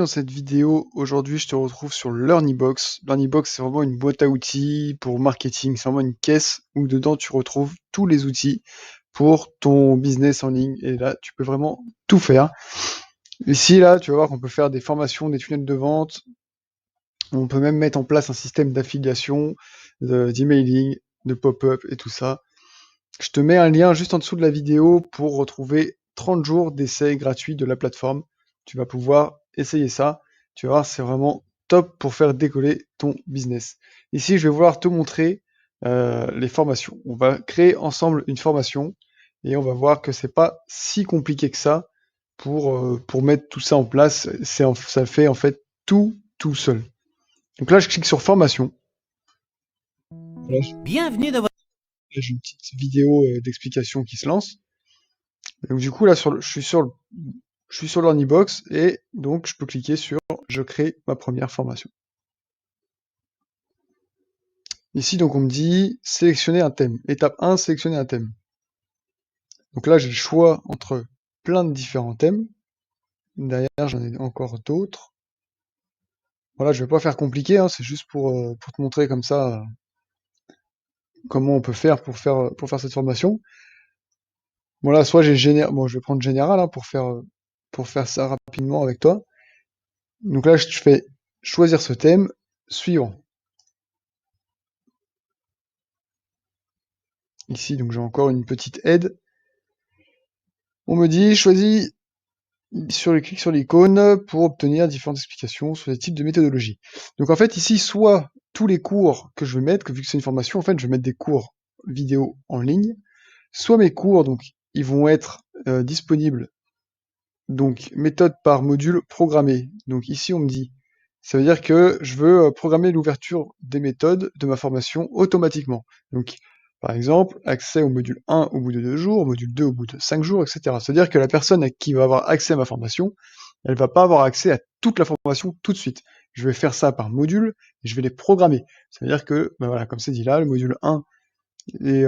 dans cette vidéo. Aujourd'hui, je te retrouve sur LearnyBox. LearnyBox, c'est vraiment une boîte à outils pour marketing. C'est vraiment une caisse où dedans tu retrouves tous les outils pour ton business en ligne. Et là, tu peux vraiment tout faire. Ici, là, tu vas voir qu'on peut faire des formations, des tunnels de vente. On peut même mettre en place un système d'affiliation, d'emailing, de pop-up et tout ça. Je te mets un lien juste en dessous de la vidéo pour retrouver 30 jours d'essai gratuit de la plateforme. Tu vas pouvoir essayer ça. Tu vas voir, c'est vraiment top pour faire décoller ton business. Ici, je vais vouloir te montrer les formations. On va créer ensemble une formation et on va voir que c'est pas si compliqué que ça pour mettre tout ça en place. Ça fait en fait tout seul. Donc là, je clique sur formation. Voilà, Bienvenue dans votre... j'ai une petite vidéo d'explication qui se lance. Donc du coup là je suis sur LearnyBox et donc je peux cliquer sur je crée ma première formation. Ici donc on me dit sélectionner un thème. Étape 1, sélectionner un thème. Donc là j'ai le choix entre plein de différents thèmes. Derrière j'en ai encore d'autres. Voilà, je vais pas faire compliqué, hein, c'est juste pour te montrer comme ça comment on peut faire pour faire cette formation. Voilà, soit j'ai général, bon je vais prendre général hein, pour faire ça rapidement avec toi. Donc là je fais choisir ce thème, suivant. Ici, donc j'ai encore une petite aide. On me dit choisis clic sur l'icône pour obtenir différentes explications sur les types de méthodologies. Donc en fait ici, soit tous les cours que je vais mettre, vu que c'est une formation, en fait je vais mettre des cours vidéo en ligne, soit mes cours, donc ils vont être disponibles, donc méthode par module programmée. Donc ici on me dit, ça veut dire que je veux programmer l'ouverture des méthodes de ma formation automatiquement. Donc par exemple, accès au module 1 au bout de 2 jours, au module 2 au bout de 5 jours, etc. C'est-à-dire que la personne qui va avoir accès à ma formation, elle va pas avoir accès à toute la formation tout de suite. Je vais faire ça par module et je vais les programmer. C'est-à-dire que, ben voilà, comme c'est dit là, le module 1, et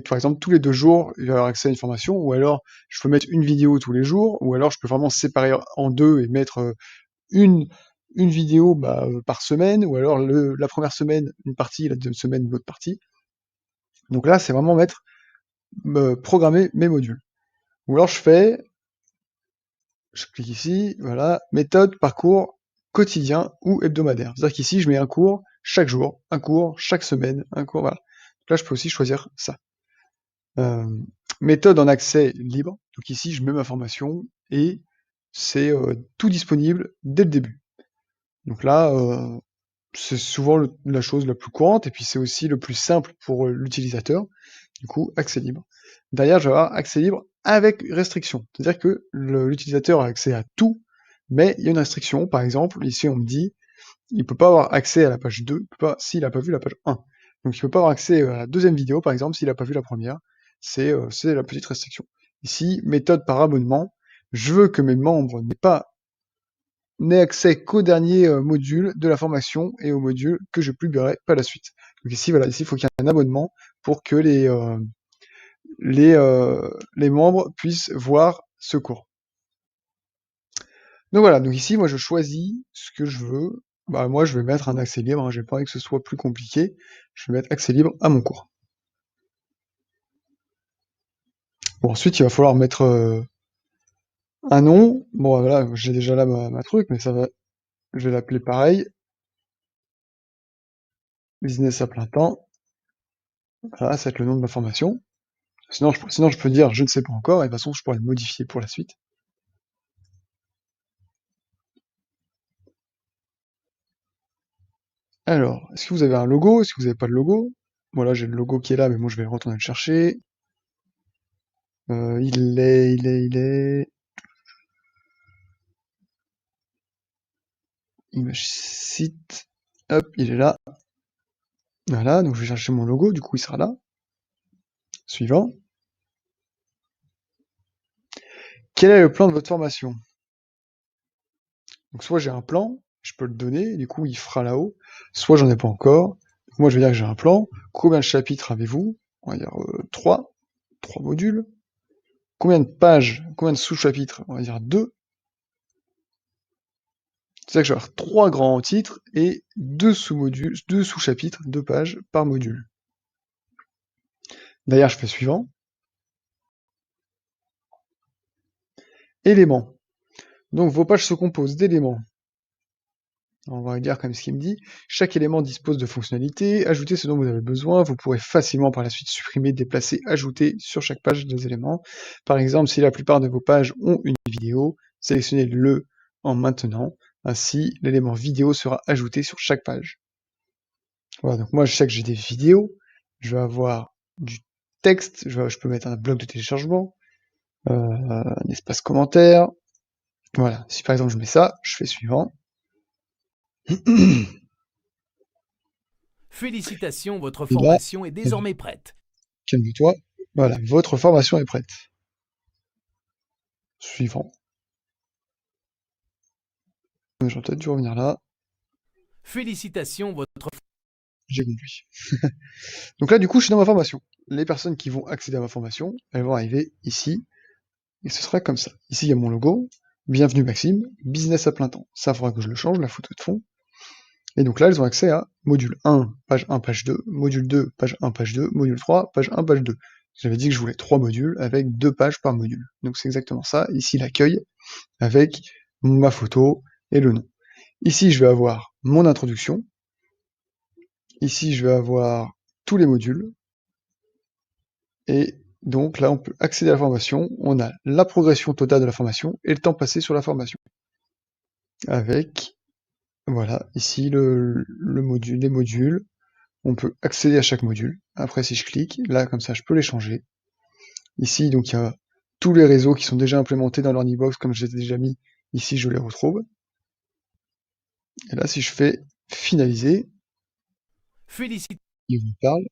par exemple, tous les 2 jours, il va avoir accès à une formation, ou alors je peux mettre une vidéo tous les jours, ou alors je peux vraiment séparer en deux et mettre une, une vidéo par semaine, ou alors la première semaine, une partie, la deuxième semaine, l'autre partie. Donc là, c'est vraiment programmer mes modules. Ou alors je clique ici, voilà, méthode, parcours quotidien ou hebdomadaire. C'est-à-dire qu'ici, je mets un cours chaque jour, un cours chaque semaine, un cours, voilà. Donc là, je peux aussi choisir ça. Méthode en accès libre. Donc ici, je mets ma formation et c'est tout disponible dès le début. Donc là, c'est souvent la chose la plus courante et puis c'est aussi le plus simple pour l'utilisateur. Du coup, accès libre. Derrière, je vais avoir accès libre avec restriction. C'est-à-dire que l'utilisateur a accès à tout, mais il y a une restriction. Par exemple, ici, on me dit, il peut pas avoir accès à la page 2 s'il n'a pas vu la page 1. Donc il peut pas avoir accès à la deuxième vidéo, par exemple, s'il n'a pas vu la première. C'est la petite restriction. Ici, méthode par abonnement. Je veux que mes membres n'aient accès qu'au dernier module de la formation et au module que je publierai par la suite. Donc ici, voilà, ici, il faut qu'il y ait un abonnement pour que les membres puissent voir ce cours. Donc voilà, donc ici, moi, je choisis ce que je veux. Bah, moi, je vais mettre un accès libre, hein, j'ai pas envie que ce soit plus compliqué. Je vais mettre accès libre à mon cours. Bon, ensuite, il va falloir mettre un nom. Bon, voilà, j'ai déjà là ma truc, mais je vais l'appeler pareil. Business à plein temps. Voilà, ça va être le nom de ma formation. Sinon, je peux dire je ne sais pas encore, et de toute façon, je pourrais le modifier pour la suite. Alors, est-ce que vous avez un logo? Est-ce que vous n'avez pas de logo? Voilà, j'ai le logo qui est là, mais moi je vais retourner le chercher. Il est... Image site. Hop, il est là. Voilà, donc je vais chercher mon logo, du coup il sera là. Suivant. Quel est le plan de votre formation? Donc soit j'ai un plan, je peux le donner, du coup il fera là-haut, soit j'en ai pas encore. Donc moi je vais dire que j'ai un plan. Combien de chapitres avez-vous? On va dire 3. 3 modules. Combien de pages, combien de sous-chapitres? On va dire 2. C'est-à-dire que je vais avoir 3 grands titres et 2 sous-modules, 2 sous-chapitres, 2 pages par module. D'ailleurs, je fais suivant. Éléments. Donc vos pages se composent d'éléments. On va dire comme ce qu'il me dit. Chaque élément dispose de fonctionnalités. Ajoutez ce dont vous avez besoin. Vous pourrez facilement par la suite supprimer, déplacer, ajouter sur chaque page des éléments. Par exemple, si la plupart de vos pages ont une vidéo, sélectionnez-le en maintenant. Ainsi, l'élément vidéo sera ajouté sur chaque page. Voilà, donc moi je sais que j'ai des vidéos. Je vais avoir du texte. Je peux mettre un bloc de téléchargement, un espace commentaire. Voilà, si par exemple je mets ça, je fais suivant. Félicitations, votre Et là, formation est désormais prête. calme-toi. Voilà, votre formation est prête. Suivant. J'aurais peut-être dû revenir là. Félicitations, votre... J'ai compris. Donc là, du coup, je suis dans ma formation. Les personnes qui vont accéder à ma formation, elles vont arriver ici. Et ce sera comme ça. Ici, il y a mon logo. Bienvenue Maxime, business à plein temps. Ça, il faudra que je le change, la photo de fond. Et donc là, elles ont accès à module 1, page 2, module 2, page 1, page 2, module 3, page 1, page 2. J'avais dit que je voulais 3 modules avec 2 pages par module. Donc c'est exactement ça. Ici, l'accueil avec ma photo et le nom. Ici, je vais avoir mon introduction. Ici, je vais avoir tous les modules. Et donc là, on peut accéder à la formation. On a la progression totale de la formation et le temps passé sur la formation. Avec, voilà, ici le module, les modules. On peut accéder à chaque module. Après, si je clique, là, comme ça, je peux les changer. Ici, donc, il y a tous les réseaux qui sont déjà implémentés dans l'Ornibox, comme je les ai déjà mis. Ici, je les retrouve. Et là, si je fais finaliser, Félicitations. il vous parle.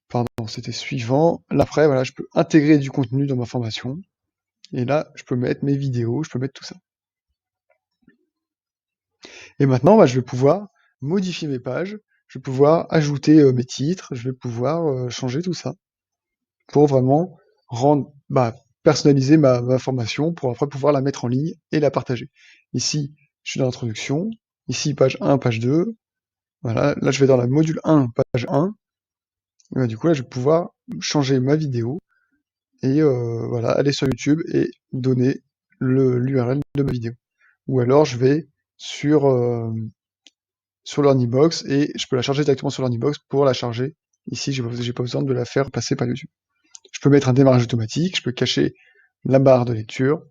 Pardon, c'était suivant. Là, après, voilà, je peux intégrer du contenu dans ma formation. Et là, je peux mettre mes vidéos, je peux mettre tout ça. Et maintenant, bah, je vais pouvoir modifier mes pages, je vais pouvoir ajouter mes titres, je vais pouvoir changer tout ça pour vraiment rendre, personnaliser ma formation pour après pouvoir la mettre en ligne et la partager. Ici, je suis dans l'introduction. Ici, page 1, page 2. Voilà, là, je vais dans la module 1, page 1. Et bah, du coup, là, je vais pouvoir changer ma vidéo et voilà, aller sur YouTube et donner l'URL de ma vidéo. Ou alors, je vais sur l'Ornibox et je peux la charger directement sur l'Ornibox pour la charger. Ici, j'ai pas besoin de la faire passer par YouTube. Je peux mettre un démarrage automatique, je peux cacher la barre de lecture.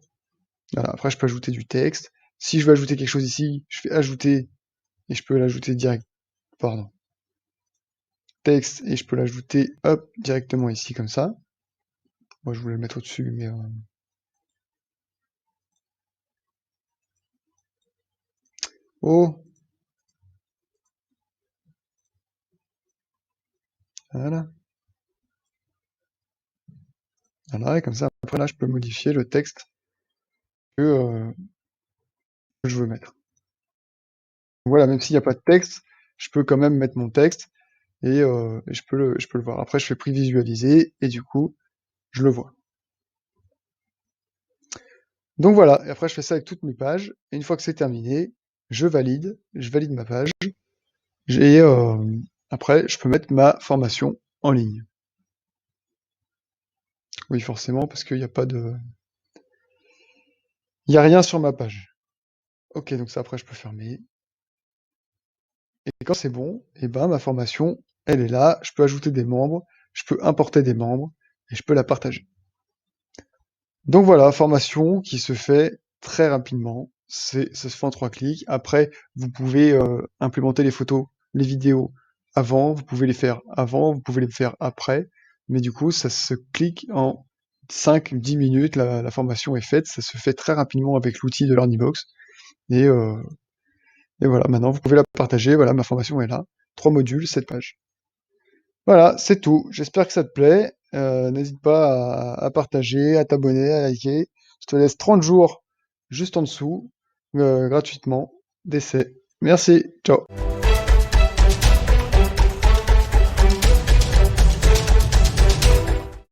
Voilà, après, je peux ajouter du texte. Si je veux ajouter quelque chose ici, je fais ajouter et je peux l'ajouter direct. Pardon. Texte et je peux l'ajouter hop directement ici comme ça. Moi, je voulais le mettre au-dessus, mais oh, voilà. Voilà, et comme ça, après là, je peux modifier le texte que je veux mettre. Voilà, même s'il n'y a pas de texte, je peux quand même mettre mon texte et je peux le voir. Après, je fais prévisualiser et du coup, je le vois. Donc voilà, et après je fais ça avec toutes mes pages, et une fois que c'est terminé, je valide ma page, et après je peux mettre ma formation en ligne. Oui, forcément, parce qu'il n'y a pas de... Il n'y a rien sur ma page. Ok, donc ça après je peux fermer. Et quand c'est bon, et ben ma formation, elle est là, je peux ajouter des membres, je peux importer des membres, et je peux la partager. Donc voilà, formation qui se fait très rapidement, ça se fait en 3 clics. Après, vous pouvez implémenter les photos, les vidéos avant, vous pouvez les faire avant, vous pouvez les faire après, mais du coup, ça se clique en 5-10 minutes, la formation est faite, ça se fait très rapidement avec l'outil de l'Ornibox, et, et voilà, maintenant vous pouvez la partager, voilà, ma formation est là, 3 modules, 7 pages. Voilà, c'est tout. J'espère que ça te plaît. N'hésite pas à partager, à t'abonner, à liker. Je te laisse 30 jours juste en dessous, gratuitement, d'essai. Merci, ciao.